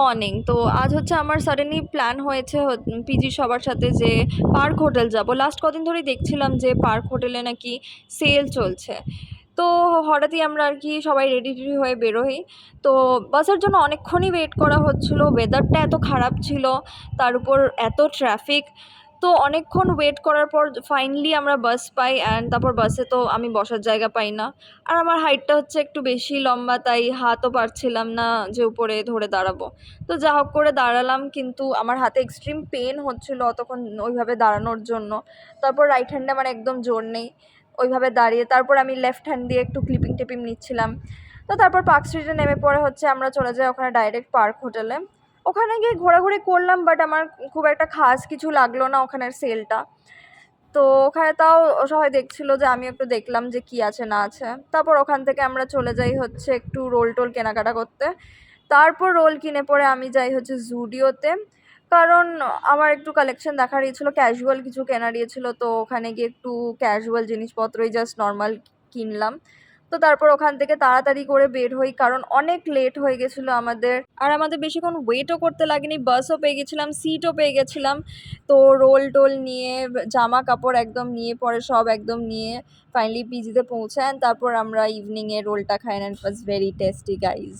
Morning. তো আজ হচ্ছে আমার সাডেনলি প্ল্যান হয়েছে পিজি সবার সাথে যে পার্ক হোটেল যাব। লাস্ট কদিন ধরেই দেখছিলাম যে পার্ক হোটেলে নাকি সেল চলছে। তো হঠাৎই আমরা আর কি সবাই রেডি টেডি হয়ে বেরোই। তো বাসের জন্য অনেকক্ষণই ওয়েট করা হচ্ছিলো, ওয়েদারটা এত খারাপ ছিল, তার উপর এত ট্রাফিক। তো অনেকক্ষণ ওয়েট করার পর ফাইনালি আমরা বাস পাই, অ্যান্ড তারপর বাসে তো আমি বসার জায়গা পাই না। আর আমার হাইটটা হচ্ছে একটু বেশি লম্বা, তাই হাতও পারছিলাম না যে উপরে ধরে দাঁড়াবো। তো যা হোক করে দাঁড়ালাম, কিন্তু আমার হাতে এক্সট্রিম পেন হচ্ছিলো অতক্ষণ ওইভাবে দাঁড়ানোর জন্য। তারপর রাইট হ্যান্ডে আমার একদম জোর নেই ওইভাবে দাঁড়িয়ে, তারপর আমি লেফট হ্যান্ড দিয়ে একটু ক্লিপিং টিপিং নিচ্ছিলাম। তো তারপর পার্ক স্ট্রিটে নেমে পড়ে হচ্ছে আমরা চলে যাই ওখানে ডাইরেক্ট পার্ক হোটেলে। ওখানে গিয়ে ঘোরাঘুরি করলাম, বাট আমার খুব একটা খাস কিছু লাগলো না ওখানের সেলটা। তো ওখানে তাও সবাই দেখছিলো যে আমি একটু দেখলাম যে কি আছে না আছে। তারপর ওখান থেকে আমরা চলে যাই হচ্ছে একটু রোল টোল কেনাকাটা করতে। তারপর রোল কিনে পরে আমি যাই হচ্ছে জুডিওতে, কারণ আমার একটু কালেকশন দেখার ইয়ে ছিল, ক্যাজুয়াল কিছু কেনার ইয়ে ছিল। তো ওখানে গিয়ে একটু ক্যাজুয়াল জিনিসপত্রই জাস্ট নর্মাল কিনলাম। তো তারপর ওখান থেকে তাড়াতাড়ি করে বের হই, কারণ অনেক লেট হয়ে গেছিলো আমাদের। আর আমাদের বেশিক্ষণ ওয়েটও করতে লাগেনি, বাসও পেয়ে গেছিলাম, সিটও পেয়ে গেছিলাম। তো রোল টোল নিয়ে, জামা কাপড় একদম নিয়ে পরে সব একদম নিয়ে ফাইনালি পিজিতে পৌঁছান। তারপর আমরা ইভিনিংয়ে রোলটা খাই, and it was very tasty guys.